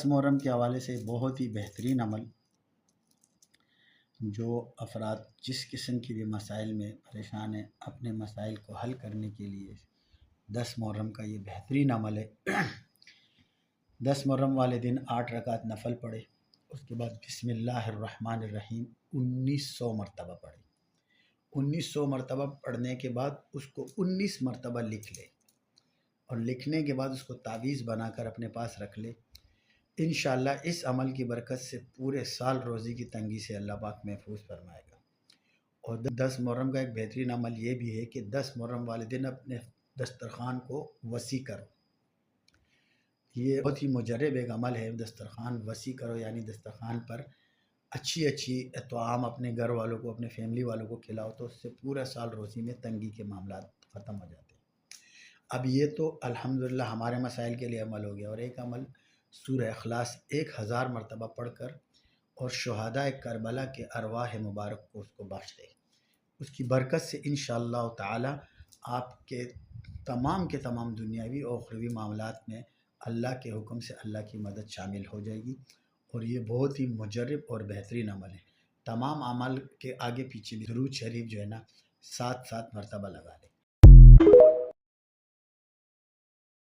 محرم کے حوالے سے بہت ہی بہترین عمل، جو افراد جس قسم کی بھی مسائل میں پریشان ہیں، اپنے مسائل کو حل کرنے کے لیے 10 محرم کا یہ بہترین عمل ہے۔ 10 محرم والے دن 8 رکعت نفل پڑھے، اس کے بعد بسم اللہ الرحمن الرحیم 1900 مرتبہ پڑھے۔ 1900 مرتبہ پڑھنے کے بعد اس کو 19 مرتبہ لکھ لے، اور لکھنے کے بعد اس کو تعویذ بنا کر اپنے پاس رکھ لے۔ انشاءاللہ اس عمل کی برکت سے پورے سال روزی کی تنگی سے اللہ پاک محفوظ فرمائے گا۔ اور 10 محرم کا ایک بہترین عمل یہ بھی ہے کہ 10 محرم والے دن اپنے دسترخوان کو وسیع کرو۔ یہ بہت ہی مجرب ایک عمل ہے، دسترخوان وسیع کرو، یعنی دسترخوان پر اچھی طعام اپنے گھر والوں کو، اپنے فیملی والوں کو کھلاؤ، تو اس سے پورا سال روزی میں تنگی کے معاملات ختم ہو جاتے ہیں۔ اب یہ تو الحمدللہ ہمارے مسائل کے لیے عمل ہو گیا، اور ایک عمل سورہ اخلاص 1000 مرتبہ پڑھ کر اور شہداء کربلا کے ارواح مبارک کو اس کو بخش دے۔ اس کی برکت سے انشاءاللہ تعالی آپ کے تمام دنیاوی اور اخروی معاملات میں اللہ کے حکم سے اللہ کی مدد شامل ہو جائے گی، اور یہ بہت ہی مجرب اور بہترین عمل ہے۔ تمام اعمال کے آگے پیچھے بھی درود شریف جو ہے نا 7 مرتبہ لگا لیں۔